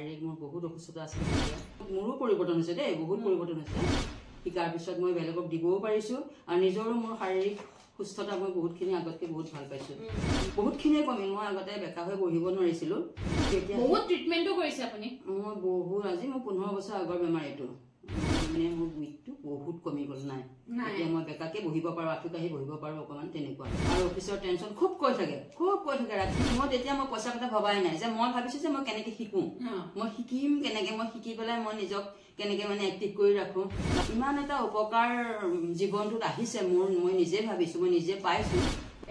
শাৰীৰিক মোৰ বহুত অসুস্থতা আছিল মোৰো পৰিৱৰ্তন হৈছে দেই বহুত পৰিৱৰ্তন হৈছে শিকাৰ পিছত মই বেলেগক দিবও পাৰিছো আৰু নিজৰো মোৰ শাৰীৰিক সুস্থতা মই বহুতখিনি আগতকৈ বহুত ভাল পাইছো বহুতখিনিয়ে কমিল মই আগতে বেকা হৈ বহিব নোৱাৰিছিলো এতিয়া বহুত ট্ৰিটমেণ্টো কৰিছে আপুনি মই বহুত আজি মই 15 বছৰ আগৰ বেমাৰ এইটো মানে মোৰ বুইটো বহুত কমি গল নাই এতিয়া মই বেকাকে বহিব পাৰো আঠুকাহি বহিব পাৰো অকমান তেনেকুৱা আৰু অফিচৰ টেনচন খুব কৈ থাকে ৰাতি মই তেতিয়া মই পইচা কথা ভবাই নাই যে মই ভাবিছো যে মই কেনেকে শিকো মই শিকিম কেনেকে মই শিকি পেলাই মই নিজক কেনেকে মানে এক্টিভ কৰি ৰাখো ইমান এটা উপকাৰ জীৱনটোত আহিছে মোৰ মই নিজে ভাবিছো মই নিজে পাইছো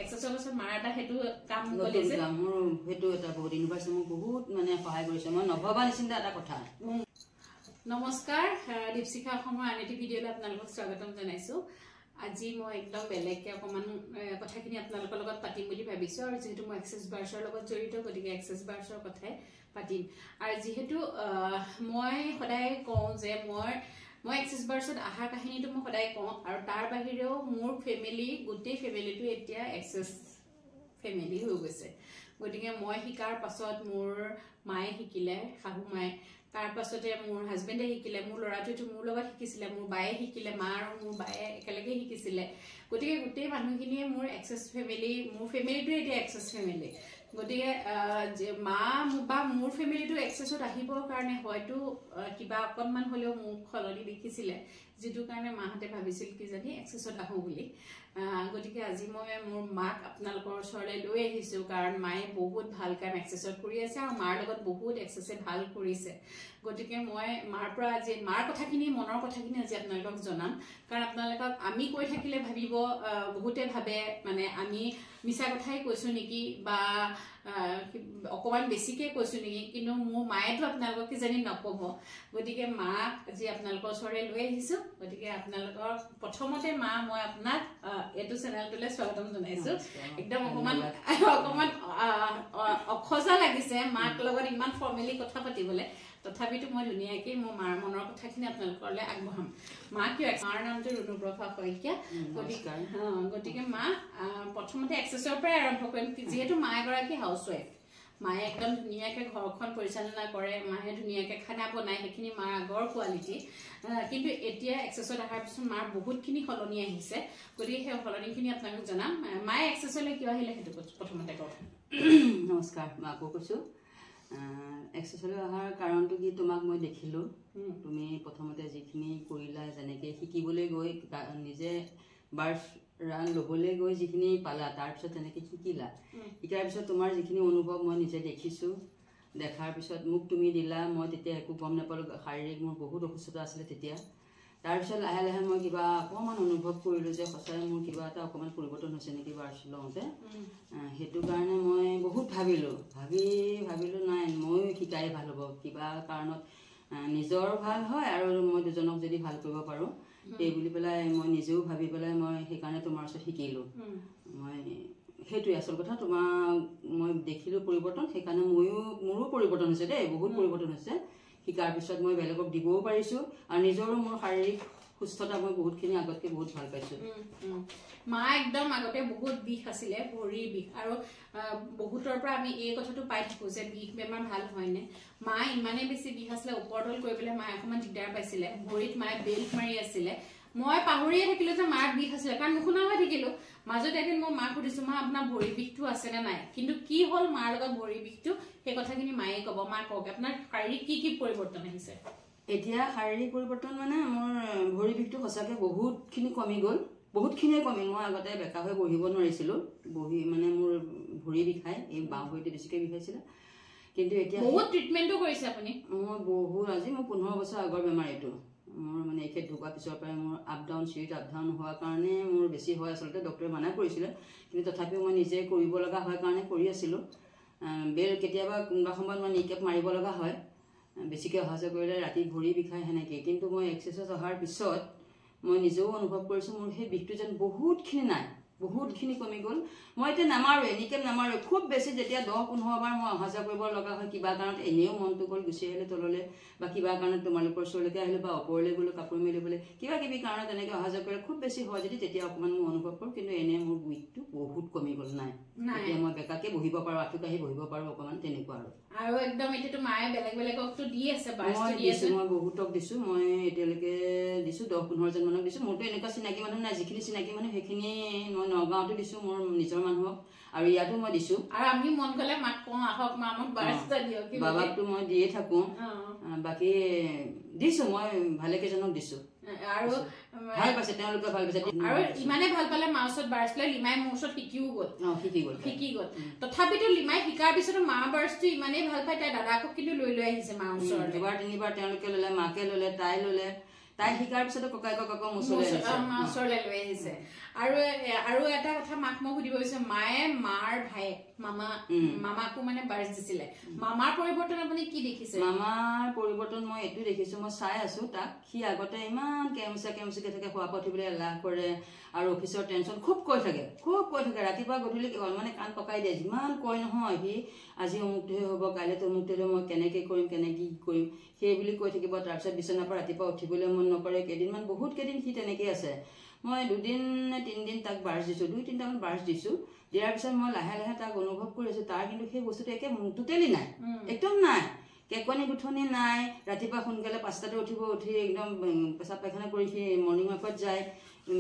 এক্সাৰসাইজৰ মাৰাটা হেতু কাম কৰিছে মোৰ হেতু এটা বহুত ইউনিভাৰ্চিটি মোক বহুত মানে সহায় কৰিছে মই নভবা নিচিনা এটা কথা নমস্কাৰ দীপশিখা অসমৰ আন এটি ভিডিঅ'লৈ আপোনালোকক স্বাগতম জনাইছো আজি মই একদম বেলেগকৈ অকণমান কথাখিনি আপোনালোকৰ লগত পাতিম বুলি ভাবিছোঁ আৰু যিহেতু মই এক্সেছ বাৰ্ছৰ লগত জড়িত গতিকে এক্সেছ বাৰ্ছৰ কথাই পাতিম আৰু যিহেতু মই সদায় কওঁ যে মই এক্সেছ বাৰ্ছত অহা কাহিনীটো মই সদায় কওঁ আৰু তাৰ বাহিৰেও মোৰ ফেমিলি গোটেই ফেমিলিটো এতিয়া এক্সেছ ফেমিলি হৈ গৈছে গতিকে মই শিকাৰ পাছত মোৰ মায়ে শিকিলে শাহু মায়ে তাৰ পাছতে মোৰ হাজবেণ্ডে শিকিলে মোৰ ল'ৰাটোৱেতো মোৰ লগত শিকিছিলে মোৰ বায়ে শিকিলে মা আৰু মোৰ বায়ে একেলগে শিকিছিলে গতিকে গোটেই মানুহখিনিয়ে মোৰ এক্সেছ ফেমিলি মোৰ ফেমিলিটোৱে এতিয়া এক্সেছ ফেমিলি গতিকে মা বা মোৰ ফেমিলিটো এক্সেছত আহিবৰ কাৰণে হয়তো কিবা অকণমান হ'লেও মোক সলনি দেখিছিলে যিটো কাৰণে মাহঁতে ভাবিছিল কি জানি এক্সেছত আহোঁ বুলি গতিকে আজি মই মোৰ মাক আপোনালোকৰ ওচৰলৈ লৈ আহিছোঁ কাৰণ মায়ে বহুত ভাল কাম এক্সেছত কৰি আছে আৰু মাৰ লগত বহুত এক্সেছে ভাল কৰিছে গতিকে মই মাৰ পৰা আজি মাৰ কথাখিনি মনৰ কথাখিনি আজি আপোনালোকক জনাম কাৰণ আপোনালোকক আমি কৈ থাকিলে ভাবিব বহুতে ভাবে মানে আমি মিছা কথাই কৈছোঁ নেকি বা অকণমান বেছিকৈ কৈছোঁ নেকি কিন্তু মোৰ মায়েতো আপোনালোকক কিজানি নক'ব গতিকে মাক আজি আপোনালোকৰ ওচৰলৈ লৈ আহিছোঁ গতিকে আপোনালোকৰ প্ৰথমতে মা মই আপোনাক এইটো চেনেলটোলৈ স্বাগতম জনাইছোঁ একদম অকণমান অখজা লাগিছে মাক লগত ইমান ফৰ্মেলি কথা পাতিবলৈ তথাপিতো মই ধুনীয়াকৈ মোৰ মাৰ মনৰ কথাখিনি আপোনালোকলৈ আগবঢ়াম মা কিয় মাৰ নামটো ৰুণুপ্ৰভা শইকীয়া গতিকে মা প্ৰথমতে এক্সেছৰ পৰাই আৰম্ভ কৰিম যিহেতু মা এগৰাকী হাউচৱাইফ মায়ে একদম ধুনীয়াকৈ ঘৰখন পৰিচালনা কৰে মায়ে ধুনীয়াকৈ খানা বনায় সেইখিনি মাৰ আগৰ কোৱালিটি কিন্তু এতিয়া এক্সেছত অহাৰ পিছত মাৰ বহুতখিনি সলনি আহিছে গতিকে সেই সলনিখিনি আপোনালোক জনাম মায়ে এক্সেছলৈ কিয় আহিলে সেইটো প্ৰথমতে কওক নমস্কাৰ মই আকৌ কৈছোঁ এক্সেছলৈ অহাৰ কাৰণটো কি তোমাক মই দেখিলোঁ তুমি প্ৰথমতে যিখিনি কৰিলা যেনেকৈ শিকিবলৈ গৈ নিজে বাৰ্ছ ৰান ল'বলৈ গৈ যিখিনি পালা তাৰপিছত তেনেকৈ শিকিলা শিকাৰ পিছত তোমাৰ যিখিনি অনুভৱ মই নিজে দেখিছোঁ দেখাৰ পিছত মোক তুমি দিলা মই তেতিয়া একো গম নাপালোঁ শাৰীৰিক মোৰ বহুত অসুস্থতা আছিলে তেতিয়া তাৰপিছত লাহে লাহে মই কিবা অকণমান অনুভৱ কৰিলোঁ যে সঁচাই মোৰ কিবা এটা অকণমান পৰিৱৰ্তন হৈছে নেকি বাৰ্ছ লওঁতে সেইটো কাৰণে মই বহুত ভাবিলোঁ নাই ময়ো শিকাই ভাল হ'ব কিবা কাৰণত নিজৰ ভাল হয় আৰু মই দুজনক যদি ভাল কৰিব পাৰোঁ এই বুলি পেলাই মই নিজেও ভাবি পেলাই মই সেইকাৰণে তোমাৰ ওচৰত শিকিলোঁ মই সেইটোৱে আচল কথা তোমাক মই দেখিলোঁ পৰিৱৰ্তন সেইকাৰণে মোৰো পৰিৱৰ্তন হৈছে দেই বহুত পৰিৱৰ্তন হৈছে শিকাৰ পিছত মই বেলেগক দিবও পাৰিছোঁ আৰু নিজৰো মোৰ শাৰীৰিক সুস্থতা মই বহুতখিনি আগতকৈ বহুত ভাল পাইছোঁ মা একদম আগতে বহুত বিষ আছিলে ভৰিৰ বিষ আৰু বহুতৰ পৰা আমি এই কথাটো পাই থাকোঁ যে বিষ বেমাৰ ভাল হয়নে মা ইমানেই বেছি বিষ আছিলে ওপৰতল কৰিবলৈ মায়ে অকণমান দিগদাৰ পাইছিলে ভৰিত মায়ে বেল্ট মাৰি আছিলে মই পাহৰিয়ে থাকিলোঁ যে মাৰ বিষ আছিলে কাৰণ নুশুনা হৈ থাকিলোঁ মাজত এদিন মই মাক সুধিছোঁ মা আপোনাৰ ভৰিৰ বিষটো আছেনে নাই কিন্তু কি হ'ল মাৰ লগত ভৰিৰ বিষটো সেই কথাখিনি মায়ে ক'ব মা কওক আপোনাৰ শাৰীৰিক কি পৰিৱৰ্তন আহিছে এতিয়া শাৰীৰিক পৰিৱৰ্তন মানে মোৰ ভৰি বিষটো সঁচাকৈ বহুতখিনি কমি গ'ল বহুতখিনিয়ে কমিল মই আগতে বেকা হৈ বহিব নোৱাৰিছিলোঁ মানে মোৰ ভৰি বিষাই এই বাওঁ ভৰিটো বেছিকৈ বিষাইছিলে কিন্তু এতিয়া বহুত ট্ৰিটমেণ্টো কৰিছে আপুনি মই আজি মোৰ 15 বছৰ আগৰ বেমাৰ এইটো মোৰ মানে এখেত ঢুকোৱাৰ পিছৰ পৰাই মোৰ আপ ডাউন হোৱাৰ কাৰণে মোৰ বেছি হয় আচলতে ডক্টৰে মানা কৰিছিলে কিন্তু তথাপিও মই নিজে কৰিব লগা হয় কাৰণে কৰি আছিলোঁ কেতিয়াবা কোনোবা সময়ত মই নিকেপ মাৰিব লগা হয় বেছিকৈ অহা যোৱা কৰিলে ৰাতি ভৰি বিষায় সেনেকৈ কিন্তু মই এক্সেছত অহাৰ পিছত মই নিজেও অনুভৱ কৰিছোঁ মোৰ সেই বিষটো যেন বহুতখিনি নাই বহুতখিনি কমি গ'ল মই এতিয়া নামাৰো এনিকেম নামাৰো খুব বেছি যেতিয়া 10-15 বাৰ মই অহা যোৱা কৰিব লগা হয় কিবা কাৰণত এনেও মনটো গ'ল গুচি আহিলে তললে বা কিবা কাৰণত তোমালোকৰ ওচৰলৈকে আহিলো বা ওপৰলৈ গ'লো কাপোৰ মেলিবলৈ কিবা কিবি কাৰণত এনেকৈ অহা যোৱা কৰিলে খুব বেছি হয় যদি তেতিয়া অকণমান মই অনুভৱ কৰোঁ কিন্তু এনে মোৰ ৱেইটটো বহুত কমি গ'ল নাই এতিয়া মই বেকাকে বহিব পাৰোঁ আঁঠু কাঢ়ি বহিব পাৰোঁ অকণমান তেনেকুৱা আৰু একদম এতিয়াতো মায়ে বেলেগ বেলেগকতো দি আছে মই বহুতক দিছো মই এতিয়ালৈকে দিছো 10-15 জন মানক দিছো মোৰতো এনেকুৱা চিনাকি মানুহ নাই যিখিনি চিনাকি মানুহ সেইখিনি মই নগাঁৱতো দিছো মোৰ নিজৰ মানুহক আৰু ইয়াতো মই দিছো আৰু আমি মন গ'লে মাক কওঁ আহক মা আমাক বাৰটা দিয়ক বাবাকতো মই দিয়ে থাকো বাকি দিছো মই ভালে কেইজনক দিছো আৰু ভাল পাইছে তেওঁলোকে ভাল পাইছে আৰু ইমানে ভাল পালে মা ওচৰত বাৰছিলে লিমাই মোৰ ওচৰত শিকি গ'ল তথাপিতো লিমাই শিকাৰ পিছতো মা বাৰছটো ইমানেই ভাল পায় তাই দাদাকক কিন্তু লৈ আহিছে মা ওচৰত 2-3 তেওঁলোকে ল'লে মাকে ল'লে তাই শিকাৰ পিছতো ককায়েকক মা ওচৰলৈ লৈ আহিছে আৰু এটা কথা মাক মই সুধিব বিচাৰিছো মায়ে মাৰ ভাইয়েক মামাকো মানে বাৰছ দিছিলে মামাৰ পৰিৱৰ্তন আপুনি কি দেখিছে মামাৰ পৰিৱৰ্তন মই এইটো দেখিছো মই চাই আছো তাক সি আগতে ইমান কেমচিকে থাকে খোৱা পঠিবলৈ এলাহ কৰে আৰু অফিচৰ টেনচন খুব কৈ থাকে ৰাতিপুৱা গধূলি মানে কাণ পকাই দিয়ে যিমান কয় নহয় সি আজি অমুকটোহে হ'ব কাইলৈতো অমুকটোহে মই কেনেকৈ কৰিম সেই বুলি কৈ থাকিব তাৰপিছত বিচনাৰ পৰা ৰাতিপুৱা উঠিবলৈ মন নকৰে কেইদিনমান বহুত কেইদিন সি তেনেকৈ আছে মই 2-3 দিন তাক বাৰছ দিছো 2-3টামান বাৰছ দিছো দিয়াৰ পিছত মই লাহে লাহে তাক অনুভৱ কৰিছো তাৰ কিন্তু সেই বস্তুটো একে টোটেলি নাই একদম নাই কেকনি গুঠনি নাই ৰাতিপুৱা সোনকালে 5টাতে উঠি একদম পেচাব পায়খানা কৰি সি মৰ্ণিং ৱাকত যায়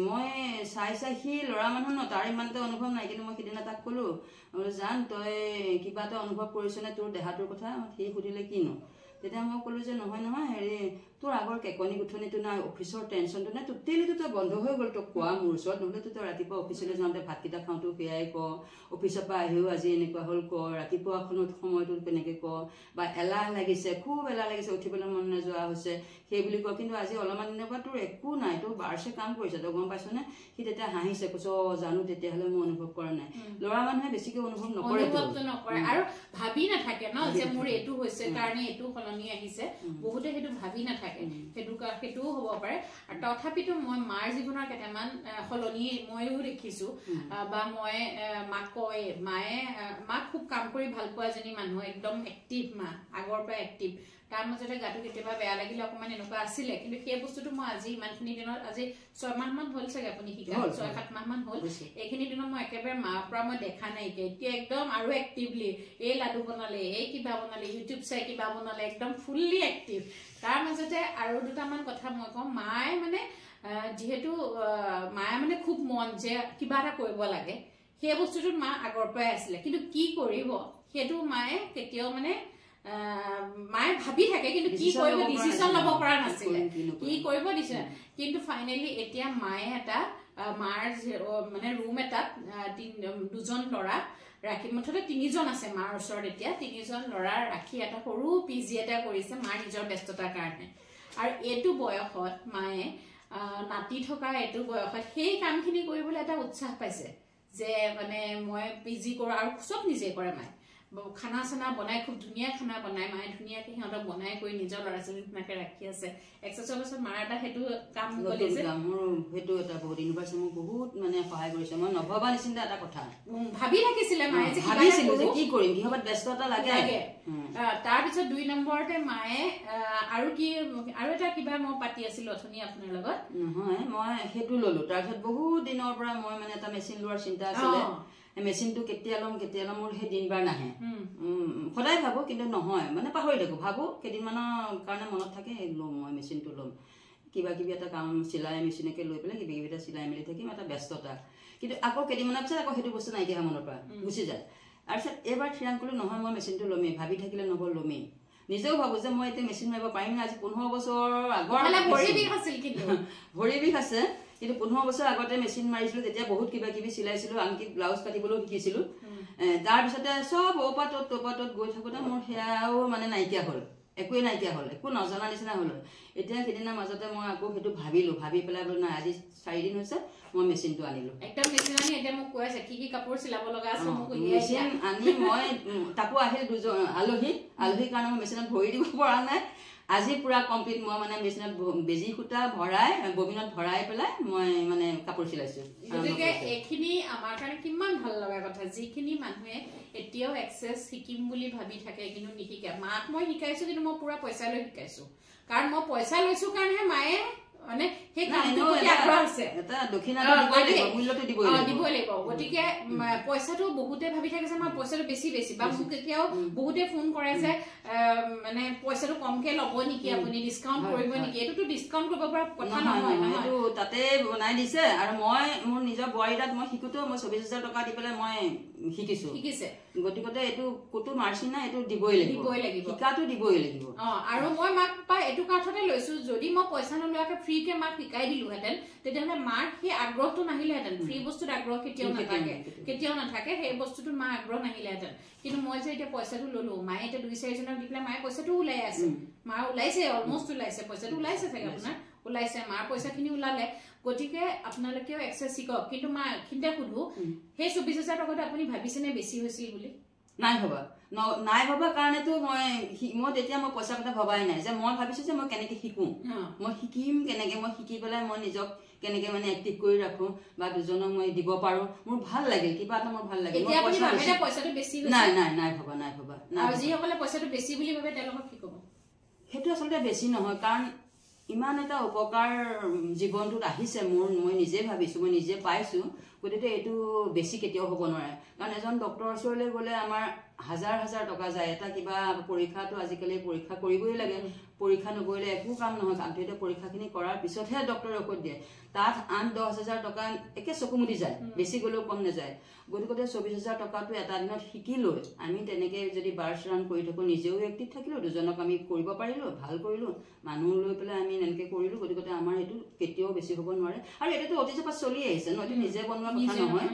মই চাই সি ল'ৰা মানুহ ন তাৰ ইমান এটা অনুভৱ নাই কিন্তু মই সিদিনা তাক ক'লো জান তই কিবা এটা অনুভৱ কৰিছ নে তোৰ দেহাটোৰ কথা সি সুধিলে কিনো তেতিয়া মই ক'লো যে নহয় হেৰি তোৰ আগৰ কেকনি গুঠনিটো নাই অফিচৰ টেনচনটো নাই টোটেলিটো তই বন্ধ হৈ গ'ল তোক কোৱা মোৰ ওচৰত নহ'লেতো তই ৰাতিপুৱা অফিচলৈ যাওঁতে ভাতকেইটা খাওঁতো সেয়াই ক অফিচৰ পৰা আহিও আজি এনেকুৱা হ'ল ক ৰাতিপুৱাখনত সময়টো কেনেকৈ ক বা এলাহ লাগিছে খুব এলাহ লাগিছে উঠিবলৈ মন নোযোৱা হৈছে সেই বুলি কয় কিন্তু আজি অলপমান দিনৰ পৰা তোৰ একো নাই তোৰ বাৰছে কাম কৰিছে তই গম পাইছনে সি তেতিয়া হাঁহিছে কৈছ জানো তেতিয়াহ'লে মই অনুভৱ কৰা নাই ল'ৰা মানুহে বেছিকৈ অনুভৱ নকৰে আৰু ভাবি নাথাকে ন যে মোৰ এইটো হৈছে কাৰণে এইটো সলনি আহিছে বহুতে সেইটো ভাবি নাথাকে সেইটোও হ'ব পাৰে আৰু তথাপিতো মই মাৰ জীৱনৰ কেইটামান সলনি ময়ো দেখিছো বা মই মাক কয় মাক খুব কাম কৰি ভাল পোৱা এজনী মানুহ একদম এক্টিভ মা আগৰ পৰা এক্টিভ তাৰ মাজতে গাটো কেতিয়াবা বেয়া লাগিলে অকণমান এনেকুৱা আছিলে কিন্তু সেই বস্তুটো মই আজি ইমানখিনি দিনত আজি 6 মাহমান হ'ল চাগে আপুনি শিকা 6-7 মাহমান হ'ল এইখিনি দিনত মই একেবাৰে মাৰ পৰা মই দেখা নাইকিয়া এতিয়া একদম আৰু এক্টিভলি এই লাডু বনালে এই কিবা বনালে ইউটিউব চাই কিবা বনালে একদম ফুল্লি এক্টিভ তাৰ মাজতে আৰু দুটামান কথা মই কওঁ মায়ে মানে যিহেতু মায়ে মানে খুব মন যে কিবা এটা কৰিব লাগে সেই বস্তুটোত মা আগৰ পৰাই আছিলে কিন্তু কি কৰিব সেইটো মায়ে কেতিয়াও মানে মায়ে ভাবি থাকে কিন্তু কি কৰিব ডিচিশন ল'ব পৰা নাছিলে কি কৰিব দিছে কিন্তু ফাইনেলি এতিয়া মায়ে এটা মাৰ মানে ৰুম এটাত 2জন ল'ৰা ৰাখি মুঠতে 3জন আছে মাৰ ওচৰত এতিয়া 3জন ল'ৰা ৰাখি এটা সৰু পিজি এটা কৰিছে মাৰ নিজৰ ব্যস্ততাৰ কাৰণে আৰু এইটো বয়সত মায়ে নাতি থকা এইটো বয়সত সেই কামখিনি কৰিবলৈ এটা উৎসাহ পাইছে যে মানে মই পিজি কৰোঁ আৰু চব নিজে কৰে মায়ে খানা চানা বনাই খুব ধুনীয়া খানা বনাই মায়ে ধুনীয়াকৈ সিহঁতক বনাই কৰি নিজৰ ল'ৰা ছোৱালী ধুনীয়াকৈ ৰাখি আছে এক্সাৰচাইজৰ পাছত মাৰ এটা সেইটো কাম কৰিছে সেইটো এটা বহুত ইউনিভাৰ্চিটি মোক বহুত মানে সহায় কৰিছে মই নভবা নিচিনা এটা কথা ভাবি থাকিছিলে মায়ে যে ভাবিছিলো যে কি কৰিম কিহবাত ব্যস্ততা লাগে তাৰপিছত 2 নম্বৰতে মায়ে আৰু এটা কিবা মই পাতি আছিলো অথনি আপোনাৰ লগত নহয় মই সেইটো ললো তাৰপিছত বহুত দিনৰ পৰা মই মানে এটা মেচিন লোৱাৰ চিন্তা আছিলে মেচিনটো কেতিয়া ল'ম মোৰ সেই দিনবাৰ নাহে সদায় ভাবো কিন্তু নহয় মানে পাহৰি থাকো ভাবো কেইদিনমানৰ কাৰণে মনত থাকে ল'ম মই মেচিনটো ল'ম কিবা কিবি এটা কাম চিলাই মেচিনকে লৈ পেলাই কিবা কিবি এটা চিলাই মেলি থাকিম এটা ব্যস্ততা কিন্তু আকৌ কেইদিনমানৰ পিছত আকৌ সেইটো বস্তু নাইকিয়া মনৰ পৰা গুচি যায় তাৰপিছত এবাৰ থিৰাং কৰিলো নহয় মই মেচিনটো ল'মেই ভাবি থাকিলে নহ'ব ল'মেই নিজেও ভাবো যে মই এতিয়া মেচিন মাৰিব পাৰিম না আজি 15 বছৰ আগৰ ভৰি বিষ আছে কিন্তু 15 বছৰ আগতে মেচিন মাৰিছিলো তেতিয়া বহুত কিবা কিবি চিলাইছিলো আনকি ব্লাউজ কাটিবলৈও শিকিছিলো তাৰপিছতে চব ওপাতত গৈ থাকোঁতে মোৰ সেয়াও মানে নাইকিয়া হ'ল একোৱে নাইকিয়া হ'ল একো নজনা নিচিনা হ'ল এতিয়া সেইদিনা মাজতে মই আকৌ সেইটো ভাবি পেলাই বোলো নাই আজি 4 দিন হৈছে মই মেচিনটো আনিলো একদম মেচিন আনি এতিয়া মোক কৈ আছে কি কাপোৰ চিলাব লগা আছে মোক মেচিন আনি মই তাকো আহিল 2জন আলহীৰ কাৰণে মই মেচিনত ভৰি দিব পৰা নাই আজি পুৰা কমপ্লিট মই মানে মেচিনত বেজি সূতা ভৰাই ববিনত ভৰাই পেলাই মই মানে কাপোৰ চিলাইছো গতিকে এইখিনি আমাৰ কাৰণে কিমান ভাল লগা কথা যিখিনি মানুহে এতিয়াও এক্সেছ শিকিম বুলি ভাবি থাকে কিন্তু নিশিকে মাক মই শিকাইছো কিন্তু মই পুৰা পইচা লৈ শিকাইছো কাৰণ মই পইচা লৈছো কাৰণেহে মায়ে মানে সেই কামটোৰ প্ৰতি আগ্ৰহ আছে এটা দক্ষিণাটো দিবই লাগিব মূল্যটো দিবই লাগিব গতিকে পইচাটো বহুতে ভাবি থাকে যে মই পইচাটো বেছি বা মোক এতিয়াও বহুতে ফোন কৰে যে মানে পইচাটো কমকে ল'ব নেকি আপুনি ডিসকাউন্ট কৰিব নেকি এটোটো ডিসকাউন্ট কৰিব পৰা কথা নহয় এটো তাতে বনাই দিছে আৰু মই মোৰ নিজৰ বয়দাত মই শিকুতো মই 24000 টকা দি পেলাই মই শিকিছে গতিকে এটো কোটো মাৰ্চিন না এটো দিবই লাগিব শিকাটো দিবই লাগিব আৰু মই মাক পাই এটো কাঠতে লৈছো যদি মই পইচা নলোৱাকে ফ্ৰী কে মাক শিকাই দিলো হেতেন তেতিয়াহলে মাৰ সেই আগ্ৰহটো নাহিলে হেতেন ফ্ৰী বস্তুৰ আগ্ৰহ কেতিয়াও নাথাকে সেই বস্তুটো মা আগ্ৰহ নাহিলে হেতেন কিন্তু মই যে এটা পইচাটো ললো মায়ে এটা 2-4 জনক দি পেলাই মায়ে পইচাটো উলাই আছে মা উলাইছে অলমোস্ট উলাইছে পইচাটো উলাইছে থাকে আপোনাৰ উলাইছে মাৰ পইচাখিনি উলালে গতিকে আপোনালোকেও এক্সেছ শিকক কিন্তু মা খিন্তে খুধু সেই 24000 টকাটো আপুনি ভাবিছেনে বেছি হৈছিল বুলি নাই ভাবা কাৰণেতো মই তেতিয়া মই পইচা কথা ভবাই নাই যে মই ভাবিছো যে মই কেনেকে শিকো মই শিকিম কেনেকে মই শিকি পেলাই মই নিজক কেনেকে মানে এক্টিভ কৰি ৰাখো বা দুজনক মই দিব পাৰো মোৰ ভাল লাগে কিবা এটা মোৰ ভাল লাগে মই পইচাটো বেছি নাই ভাবা আৰু যিসকলে পইচাটো বেছি বুলি ভাবে তেওঁলোকক কি ক'ব সেইটো আচলতে বেছি নহয় কাৰণ ইমান এটা উপকাৰ জীৱনটোত আহিছে মই নিজে ভাবিছো মই নিজে পাইছো গতিকে এটো বেছি কেতিয়াও হ'ব নোৱাৰে কাৰণ এজন ডক্টৰৰ ওচৰলৈ গলে আমাৰ হাজাৰ টকা যায় এটা কিবা পৰীক্ষাটো আজিকালি পৰীক্ষা কৰিবই লাগে পৰীক্ষা নকৰিলে একো কাম নহয় কামটো পৰীক্ষাখিনি কৰাৰ পিছতহে ডক্টৰে ঔষধ দিয়ে তাত 8-10,000 টকা একে চকুমুদি যায় বেছি গলেও কম নাযায় গতিকে 24000 টকাটো এটা দিনত শিকি লৈ আমি তেনেকে যদি বাৰ্ছ ৰান কৰি থাকো নিজেও এক্টিভ থাকিলো দুজনক আমি কৰিব পাৰিলো ভাল কৰিলো মানুহ লৈ পেলাই আমি এনেকে কৰিলো গতিকে আমাৰ এটো কেতিয়াও বেছি হ'ব নোৱাৰে আৰু এটাটো অতিজপা চলি আহিছে ন এটো নিজে বনোৱা কথা নহয়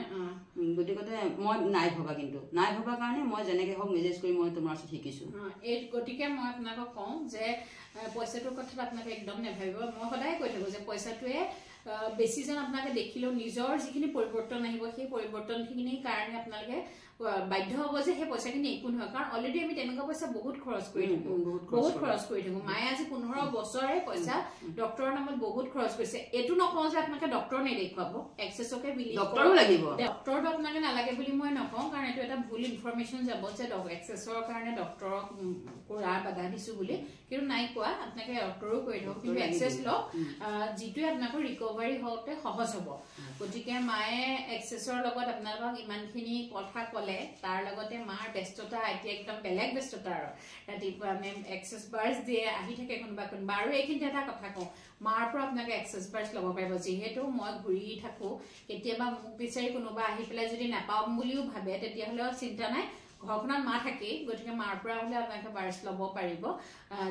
গতিকে মই নাই ভাবা কাৰণে মই যেনেকে হক মেজেজ কৰি মই তোমাৰ ওচৰত শিকিছো এই গতিকে মই আপোনাক কওঁ যে পইচাটোৰ কথা আপোনাক একদম নেভাবিব মই সদায় কৈ থাকো যে পইচাটোৱে বেছি জন আপোনাক দেখিলেও নিজৰ যিখিনি পৰিৱৰ্তন আহিব সেই পৰিৱৰ্তনখিনিৰ কাৰণে আপোনালোকে বাধ্য হ'ব যে সেই পইচাখিনি একো নহয় কাৰণ অলৰেডি আমি তেনেকুৱা পইচা বহুত খৰচ কৰি থাকো মায়ে আজি 15 বছৰে পইচা ডক্টৰৰ নামত বহুত খৰচ কৰিছে এটো নকওঁ যে আপোনাক ডক্টৰ নেদেখুৱাব এক্সেছকে বিলিভ ডক্টৰো লাগিব ডক্টৰটো আপোনাক নালাগে বুলি মই নকওঁ কাৰণ এটো এটা ভুল ইনফৰমেশন যাব যে এক্সেছৰ কাৰণে ডক্টৰক কৰা বাধা দিছো বুলি কিন্তু নাই কোৱা আপোনাক ডক্টৰো কৰি দিও কিন্তু এক্সেছ লওক যিটো আপোনাক ৰিকভাৰী হওঁতে সহজ হ'ব গতিকে মায়ে এক্সেছৰ লগত আপোনালোকক ইমানখিনি কথা ক'লে তাৰ লগতে মাৰ ব্যস্ততা এতিয়া একদম বেলেগ ব্যস্ততা আৰু ৰাতিপুৱা আমি এক্সেছ বাৰ্ছ দিয়ে আহি থাকে কোনোবা আৰু এইখিনি এটা কথা কওঁ মাৰ পৰা আপোনাক এক্সেছ বাৰ্ছ ল'ব পাৰিব যিহেতু মই ঘূৰি থাকো কেতিয়াবা মোক বিচাৰি কোনোবা আহি পেলাই যদি নাপাম বুলিও ভাবে তেতিয়াহ'লেও চিন্তা নাই ঘৰখনত মা থাকেই গতিকে মাৰ পৰা হ'লে আপোনালোকে বাৰ্ছ ল'ব পাৰিব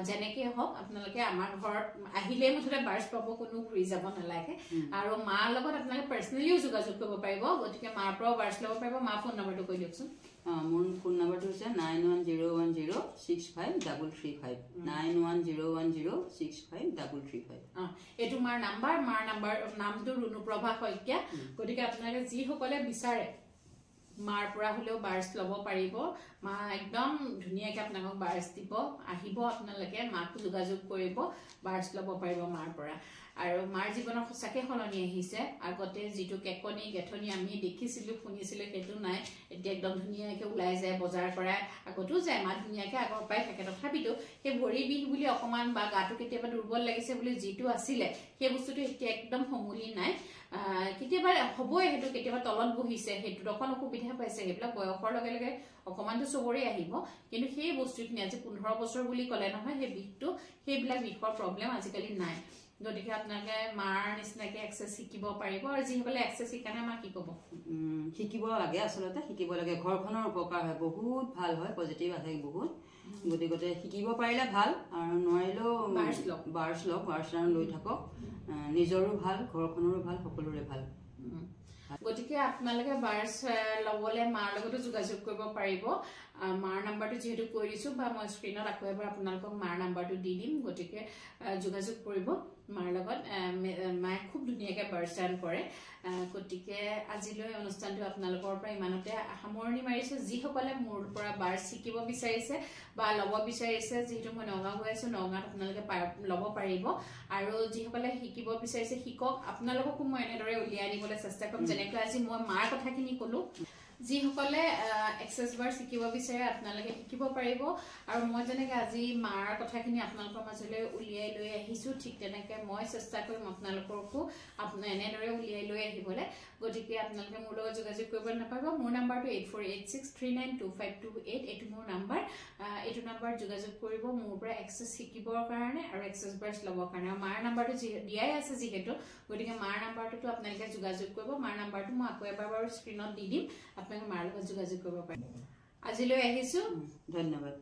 যেনেকে হওক আপোনালোকে আমাৰ ঘৰত আহিলে মুঠতে বাৰ্ছ পাব কোনো ঘূৰি যাব নালাগে আৰু মাৰ লগত আপোনালোকে পাৰ্চনেলিও যোগাযোগ কৰিব পাৰিব গতিকে মাৰ পৰাও বাৰ্ছ ল'ব পাৰিব মা ফোন নম্বৰটো কৈ দিয়কচোন মোৰ ফোন নম্বৰটো হৈছে 9101065335 9101065335 এটো মাৰ নামটো ৰুনুপ্ৰভা শইকীয়া গতিকে আপোনালোকে যিসকলে বিচাৰে মাৰ পৰা হলেও বাৰ্ছ ল'ব পাৰিব মা একদম ধুনীয়াকৈ আপোনাক বাৰ্ছ দিব আহিব আপোনালোকে মাক যোগাযোগ কৰিব বাৰ্ছ ল'ব পাৰিব মাৰ পৰা আৰু মাৰ জীৱনৰ সঁচাকৈ সলনি আহিছে আগতে যিটো কেকনি গেথনি আমি দেখিছিলো শুনিছিলো সেইটো নাই এতিয়া একদম ধুনীয়াকৈ ওলাই যায় বজাৰ কৰা আগতো যায় মা ধুনীয়াকৈ আগৰ পৰাই থাকে তথাপিতো সেই ভৰি বিষ বুলি অকমান বা গাটো কেতিয়াবা দুৰ্বল লাগিছে বুলি যিটো আছিলে সেই বস্তুটো এতিয়া একদম সমূলি নাই কেতিয়াবা হ'বই সেইটো কেতিয়াবা তলত বহিছে সেইটো অকণ অসুবিধা পাইছে সেইবিলাক বয়সৰ লগে লগে অকমানটো চবৰে আহিব কিন্তু সেই বস্তুখিনি আজি 15 বছৰ বুলি ক'লে নহয় সেই বিষটো সেইবিলাক বিষৰ প্ৰব্লেম আজিকালি নাই গতিকে আপোনালোকে মাৰ নিচিনাকে এক্সেছ শিকিব পাৰিব আৰু যিসকলে এক্সেছ শিকানে মা কি ক'ব শিকিব লাগে আচলতে শিকিব লাগে ঘৰখনৰ উপকাৰ হয় বহুত ভাল হয় পজিটিভ আহে বহুত গতিকে শিকিব পাৰিলে ভাল আৰু নোৱাৰিলেও বাৰ্ছ ৰান লৈ থাকক নিজৰো ভাল ঘৰখনৰো ভাল সকলোৰে ভাল গতিকে আপোনালোকে বাৰ্ছ ল'বলৈ মাৰ লগতো যোগাযোগ কৰিব পাৰিব মাৰ নাম্বাৰটো যেহেতু কৈ দিছো বা মই স্ক্ৰিনত আকৌ এবাৰ আপোনালোকক মাৰ নাম্বাৰটো দি দিম গতিকে যোগাযোগ কৰিব মাৰ লগত মায়ে খুব ধুনীয়াকৈ বাৰচান কৰে গতিকে আজিলৈ অনুষ্ঠানটো আপোনালোকৰ পৰা ইমানতে সামৰণি মাৰিছো যিসকলে মোৰ পৰা বাৰ শিকিব বিচাৰিছে বা ল'ব বিচাৰিছে যিহেতু মই নগাঁও গৈ আছো নগাঁৱত আপোনালোকে ল'ব পাৰিব আৰু যিসকলে শিকিব বিচাৰিছে শিকক আপোনালোককো মই এনেদৰে উলিয়াই আনিবলৈ চেষ্টা কৰিম যেনেকৈ আজি মই মাৰ কথাখিনি ক'লো যিসকলে এক্সেছ বাৰ শিকিব বিচাৰে আপোনালোকে শিকিব পাৰিব আৰু মই যেনেকৈ আজি মাৰ কথাখিনি আপোনালোকৰ মাজলৈ উলিয়াই লৈ আহিছোঁ ঠিক তেনেকৈ মই চেষ্টা কৰিম আপোনালোককো এনেদৰে উলিয়াই লৈ আহিবলৈ গতিকে আপোনালোকে মোৰ লগত যোগাযোগ কৰিবলৈ নাপাব মোৰ নাম্বাৰটো 8486392528 এইটো মোৰ নাম্বাৰ এইটো নাম্বাৰত যোগাযোগ কৰিব মোৰ পৰা এক্সেছ শিকিবৰ কাৰণে আৰু এক্সেছ বাৰ্ছ ল'বৰ কাৰণে আৰু মাৰ নাম্বাৰটো দিয়াই আছে যিহেতু গতিকে মাৰ নাম্বাৰটোতো আপোনালোকে যোগাযোগ কৰিব মাৰ নাম্বাৰটো মই আকৌ এবাৰ বাৰু স্ক্ৰীনত দি দিম আপোনালোকে মাৰ লগত যোগাযোগ কৰিব পাৰিব আজিলৈ আহিছোঁ ধন্যবাদ